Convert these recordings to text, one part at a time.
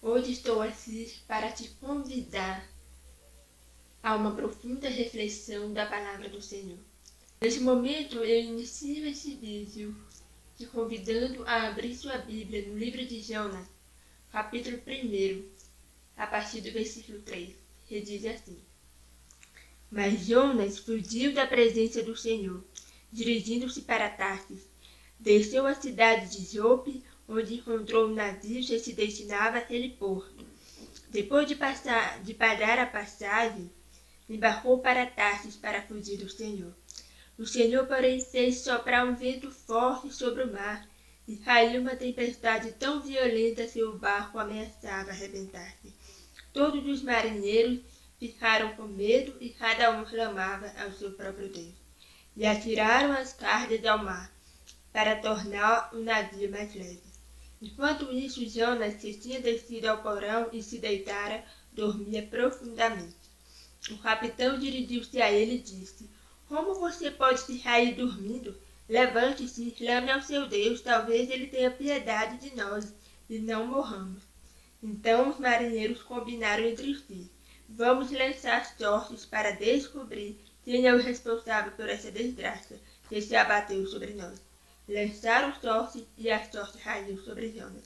Hoje estou aqui para te convidar a uma profunda reflexão da Palavra do Senhor. Neste momento eu inicio esse vídeo te convidando a abrir sua Bíblia no livro de Jonas, capítulo 1, a partir do versículo 3, que diz assim: Mas Jonas fugiu da presença do Senhor, dirigindo-se para Tarsis. Desceu à cidade de Jope, onde encontrou um navio que se destinava àquele porto. Depois de pagar a passagem, embarcou para Tarsis para fugir do Senhor. O Senhor, porém, fez soprar um vento forte sobre o mar, e caiu uma tempestade tão violenta que o barco ameaçava arrebentar-se. Todos os marinheiros ficaram com medo e cada um clamava ao seu próprio Deus. E atiraram as cargas ao mar, para tornar o navio mais leve. Enquanto isso, Jonas, que tinha descido ao porão e se deitara, dormia profundamente. O capitão dirigiu-se a ele e disse: Como você pode ficar aí dormindo? Levante-se e clame ao seu Deus, talvez ele tenha piedade de nós e não morramos. Então os marinheiros combinaram entre si: Vamos lançar sortes para descobrir quem é o responsável por essa desgraça que se abateu sobre nós. Lançaram sorte e a sorte caiu sobre Jonas.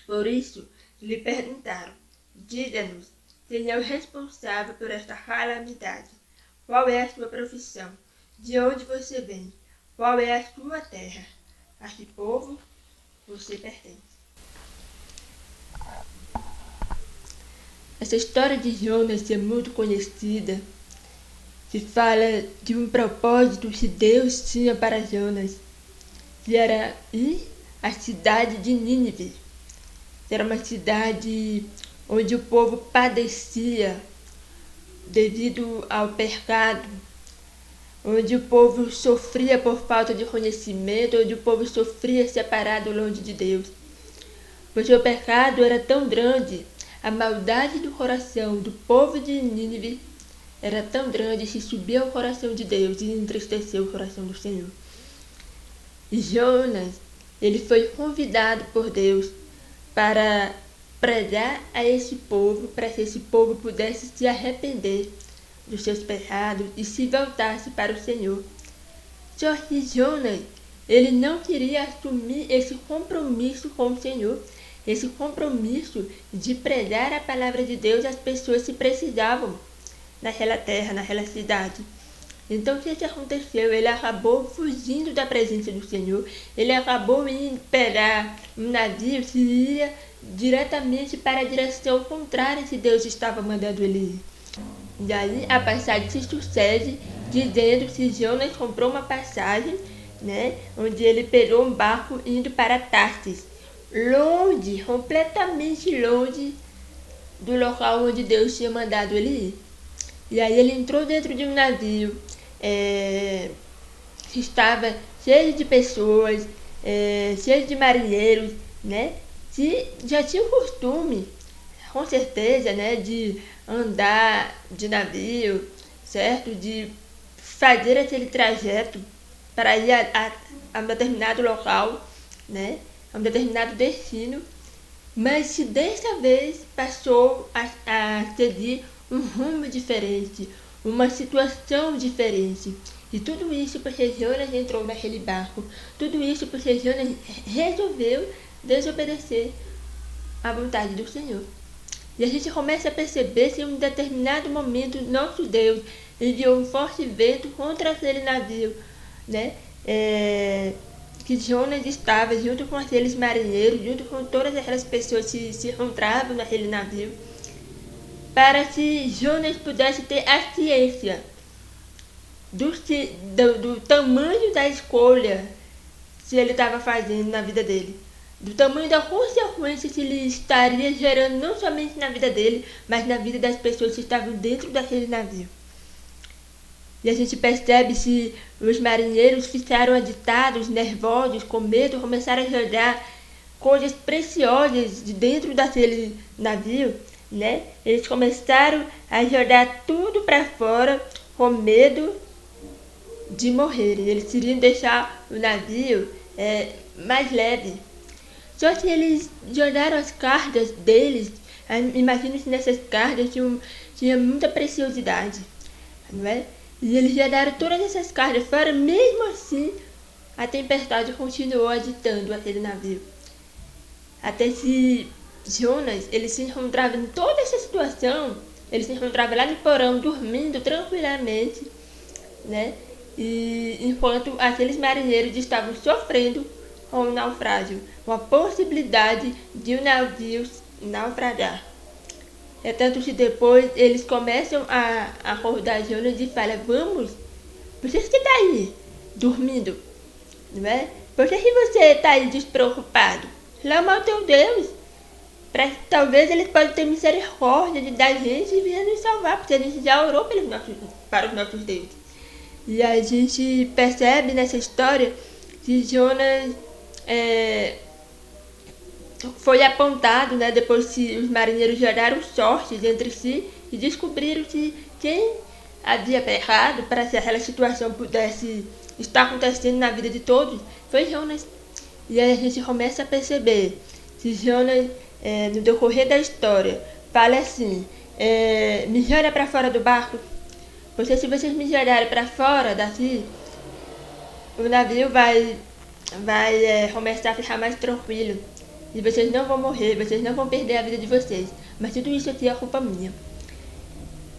Por isso lhe perguntaram: Diga-nos, quem é o responsável por esta calamidade? Qual é a sua profissão? De onde você vem? Qual é a sua terra? A que povo você pertence? Essa história de Jonas é muito conhecida, que fala de um propósito que Deus tinha para Jonas, que era ir à cidade de Nínive. Era uma cidade onde o povo padecia devido ao pecado, onde o povo sofria por falta de conhecimento, onde o povo sofria separado longe de Deus. Porque o pecado era tão grande, a maldade do coração do povo de Nínive era tão grande que subiu ao coração de Deus e entristeceu o coração do Senhor. E Jonas, ele foi convidado por Deus para pregar a esse povo, para que esse povo pudesse se arrepender dos seus pecados e se voltasse para o Senhor. Só que Jonas, ele não queria assumir esse compromisso com o Senhor, esse compromisso de pregar a palavra de Deus às pessoas que precisavam naquela terra, naquela cidade. Então o que aconteceu? Ele acabou fugindo da presença do Senhor, ele acabou indo pegar um navio que ia diretamente para a direção contrária que Deus estava mandando ele ir. E aí a passagem se sucede dizendo que Jonas comprou uma passagem, onde ele pegou um barco indo para Tarsis, longe, completamente longe do local onde Deus tinha mandado ele ir. E aí ele entrou dentro de um navio que estava cheio de pessoas, cheio de marinheiros, que já tinham costume, com certeza, de andar de navio, certo? De fazer aquele trajeto para ir a um determinado local, a um determinado destino, mas que dessa vez passou a seguir um rumo diferente, uma situação diferente. E tudo isso porque Jonas entrou naquele barco, tudo isso porque Jonas resolveu desobedecer à vontade do Senhor. E a gente começa a perceber que em um determinado momento nosso Deus enviou um forte vento contra aquele navio, que Jonas estava junto com aqueles marinheiros, junto com todas aquelas pessoas que se encontravam naquele navio, para que Jonas pudesse ter a ciência do tamanho da escolha que ele estava fazendo na vida dele, do tamanho da consequência que ele estaria gerando não somente na vida dele, mas na vida das pessoas que estavam dentro daquele navio. E a gente percebe se os marinheiros ficaram agitados, nervosos, com medo, começaram a jogar coisas preciosas de dentro daquele navio, Eles começaram a jogar tudo para fora com medo de morrerem. Eles queriam deixar o navio mais leve. Só que eles jogaram as cartas deles, imagino que nessas cartas tinha muita preciosidade, não é? E eles jogaram todas essas cartas fora, mesmo assim a tempestade continuou agitando aquele navio. Até que Jonas, ele se encontrava em toda essa situação, ele se encontrava lá no porão, dormindo tranquilamente, né? E enquanto aqueles marinheiros estavam sofrendo com o naufrágio, com a possibilidade de o navio naufragar. É tanto que depois eles começam a acordar Jonas e falam: vamos, por que você está aí, dormindo? Não é? Por que você está aí despreocupado? Clama ao teu Deus, para que talvez ele possa ter misericórdia da gente e vir nos salvar, porque a gente já orou para os nossos deuses. E a gente percebe nessa história que Jonas foi apontado, né, depois que os marinheiros jogaram sortes entre si e descobriram que quem havia errado para que aquela situação pudesse estar acontecendo na vida de todos foi Jonas. E aí a gente começa a perceber que Jonas, no decorrer da história, fala assim: me joga para fora do barco, porque se vocês me jogarem para fora daqui, o navio vai começar a ficar mais tranquilo. E vocês não vão morrer, vocês não vão perder a vida de vocês. Mas tudo isso aqui é culpa minha.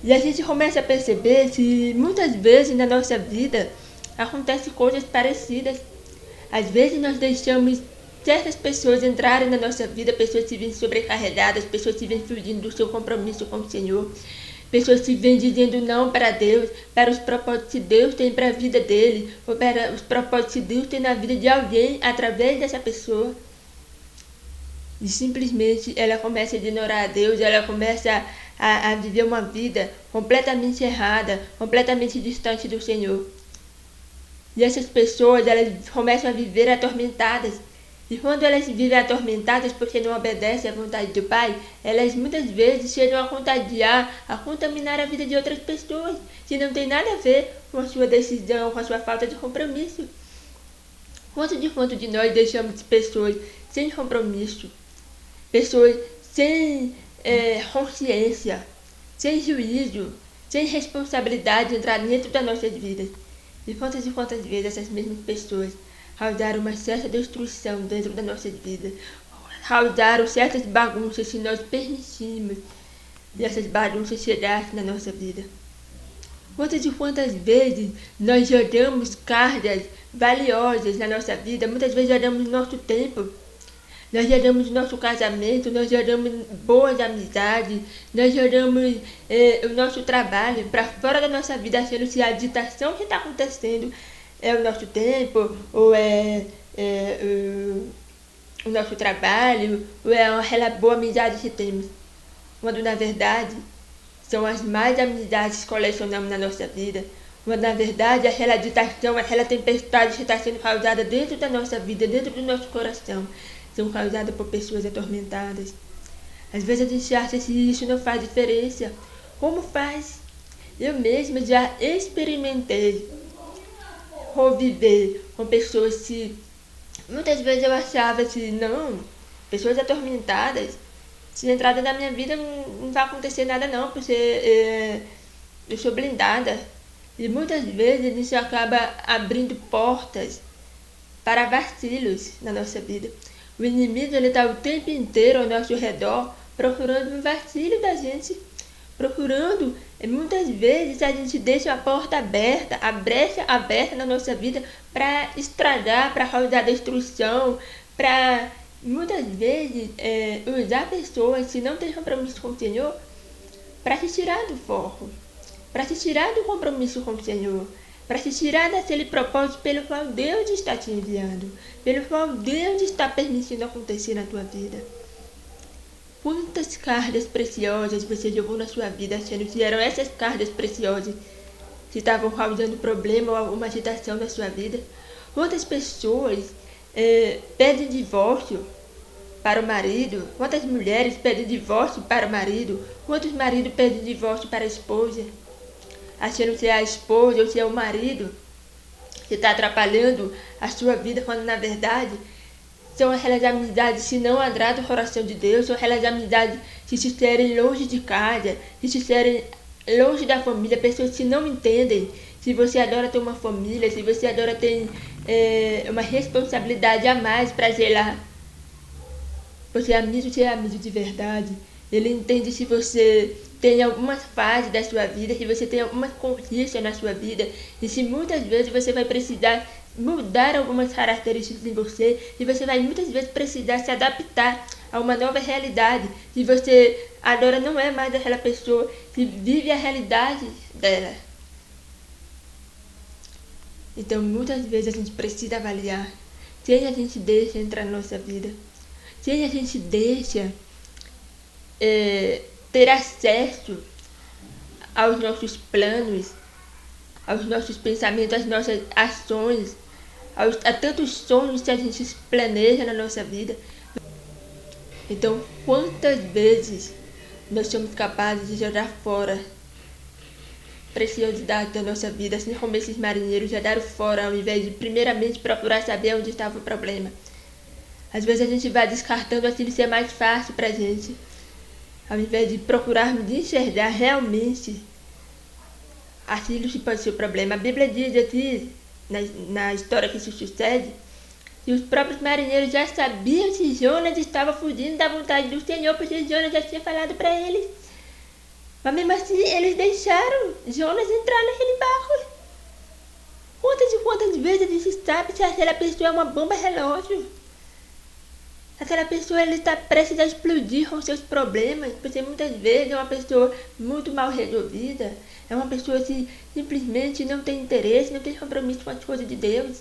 E a gente começa a perceber que muitas vezes na nossa vida acontecem coisas parecidas. Às vezes nós deixamos certas pessoas entrarem na nossa vida, pessoas que vêm sobrecarregadas, pessoas que vêm fugindo do seu compromisso com o Senhor, pessoas que vêm dizendo não para Deus, para os propósitos que Deus tem para a vida dele, ou para os propósitos que Deus tem na vida de alguém através dessa pessoa. E simplesmente ela começa a ignorar a Deus, ela começa a viver uma vida completamente errada, completamente distante do Senhor. E essas pessoas, elas começam a viver atormentadas. E quando elas vivem atormentadas porque não obedecem à vontade do Pai, elas muitas vezes chegam a contagiar, a contaminar a vida de outras pessoas, que não tem nada a ver com a sua decisão, com a sua falta de compromisso. Quanto de nós deixamos pessoas sem compromisso, pessoas sem consciência, sem juízo, sem responsabilidade entrar dentro das nossas vidas? E quantas vezes essas mesmas pessoas causaram uma certa destruição dentro das nossas vidas, causaram certas bagunças que nós permitimos e essas bagunças chegassem na nossa vida? Quantas vezes nós jogamos cargas valiosas na nossa vida, muitas vezes jogamos nosso tempo, nós jogamos nosso casamento, nós jogamos boas amizades, nós jogamos o nosso trabalho para fora da nossa vida, achando que a agitação que está acontecendo é o nosso tempo, ou o nosso trabalho, ou é aquela boa amizade que temos. Quando na verdade são as mais amizades que colecionamos na nossa vida. Quando na verdade aquela agitação, aquela tempestade que está sendo causada dentro da nossa vida, dentro do nosso coração, são causadas por pessoas atormentadas. Às vezes a gente acha que isso não faz diferença. Como faz? Eu mesma já experimentei conviver com pessoas que muitas vezes eu achava que não, pessoas atormentadas, se entrada na minha vida não vai acontecer nada não, porque eu sou blindada. E muitas vezes isso acaba abrindo portas para vacilos na nossa vida. O inimigo está o tempo inteiro ao nosso redor procurando um vacilo da gente, procurando. Muitas vezes a gente deixa a porta aberta, a brecha aberta na nossa vida para estragar, para causar destruição, para muitas vezes usar pessoas que não têm compromisso com o Senhor para te tirar do foco, para te tirar do compromisso com o Senhor, para te tirar daquele propósito pelo qual Deus está te enviando, pelo qual Deus está permitindo acontecer na tua vida. Quantas cargas preciosas você jogou na sua vida achando que eram essas cargas preciosas que estavam causando problema ou alguma agitação na sua vida? Quantas pessoas pedem divórcio para o marido? Quantas mulheres pedem divórcio para o marido? Quantos maridos pedem divórcio para a esposa? Achando que é a esposa ou que é o marido que está atrapalhando a sua vida, quando na verdade São aquelas amizades que não agradam o coração de Deus, são aquelas amizades que se estiverem longe de casa, que se estiverem longe da família, pessoas que não entendem. Se você adora ter uma família, se você adora ter uma responsabilidade a mais para zelar, você é amigo de verdade. Ele entende se você tem algumas fases da sua vida, se você tem algumas conquistas na sua vida, e se muitas vezes você vai precisar mudar algumas características em você, e você vai muitas vezes precisar se adaptar a uma nova realidade, e você agora não é mais aquela pessoa que vive a realidade dela. Então muitas vezes a gente precisa avaliar quem a gente deixa entrar na nossa vida, quem a gente deixa ter acesso aos nossos planos, aos nossos pensamentos, às nossas ações, a tantos sonhos que a gente planeja na nossa vida. Então, quantas vezes nós somos capazes de jogar fora preciosidade da nossa vida, assim como esses marinheiros jogaram fora, ao invés de primeiramente procurar saber onde estava o problema. Às vezes a gente vai descartando aquilo que é mais fácil pra gente, ao invés de procurarmos enxergar realmente aquilo que pode ser o problema. A Bíblia diz aqui, na história que se sucede, que os próprios marinheiros já sabiam que Jonas estava fugindo da vontade do Senhor, porque Jonas já tinha falado para eles. Mas mesmo assim, eles deixaram Jonas entrar naquele barco. Quantas e quantas vezes a gente sabe se aquela pessoa é uma bomba relógio? Aquela pessoa está prestes a explodir com seus problemas, porque muitas vezes é uma pessoa muito mal resolvida, é uma pessoa que simplesmente não tem interesse, não tem compromisso com as coisas de Deus.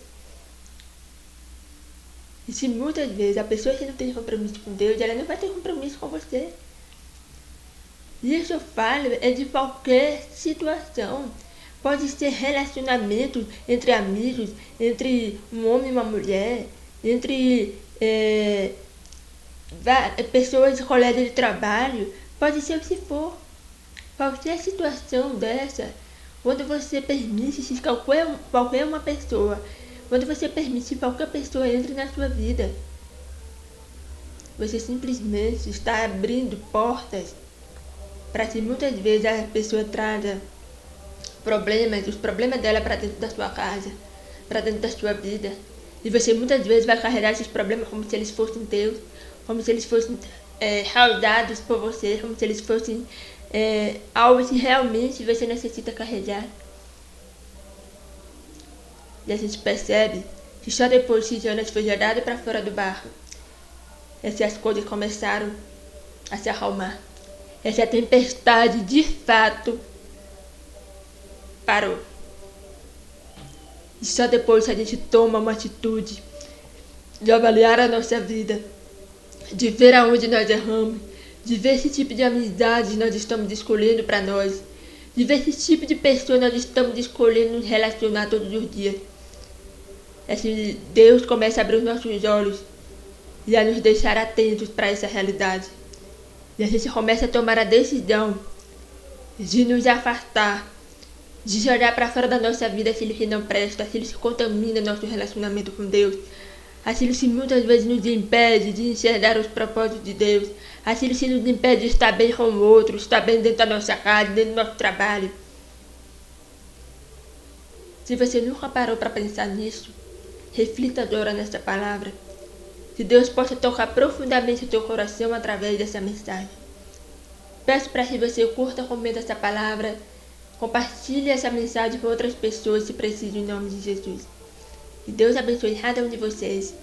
E se muitas vezes a pessoa que não tem compromisso com Deus, ela não vai ter compromisso com você. Isso eu falo é de qualquer situação. Pode ser relacionamento entre amigos, entre um homem e uma mulher, entre pessoas, colegas de trabalho, pode ser o que for. Qualquer situação dessa, quando você permite que qualquer uma pessoa, quando você permite que qualquer pessoa entre na sua vida, você simplesmente está abrindo portas para que muitas vezes a pessoa traga os problemas dela para dentro da sua casa, para dentro da sua vida. E você muitas vezes vai carregar esses problemas como se eles fossem teus, como se eles fossem causados por você, como se eles fossem algo que realmente você necessita carregar. E a gente percebe que só depois que Jonas foi jogado para fora do barco, essas coisas começaram a se acalmar. Essa tempestade de fato parou. E só depois que a gente toma uma atitude de avaliar a nossa vida, de ver aonde nós erramos, de ver esse tipo de amizade nós estamos escolhendo para nós, de ver esse tipo de pessoa nós estamos escolhendo nos relacionar todos os dias. É que Deus começa a abrir os nossos olhos e a nos deixar atentos para essa realidade. E a gente começa a tomar a decisão de nos afastar, de jogar para fora da nossa vida aquilo que não presta, aquilo que contamina nosso relacionamento com Deus, aquilo que muitas vezes nos impede de enxergar os propósitos de Deus, aquilo que nos impede de estar bem com o outro, estar bem dentro da nossa casa, dentro do nosso trabalho. Se você nunca parou para pensar nisso, reflita agora nessa palavra. Que Deus possa tocar profundamente o teu coração através dessa mensagem. Peço para que você curta, comenta essa palavra, compartilhe essa mensagem com outras pessoas que precisam em nome de Jesus. Que Deus abençoe cada um de vocês.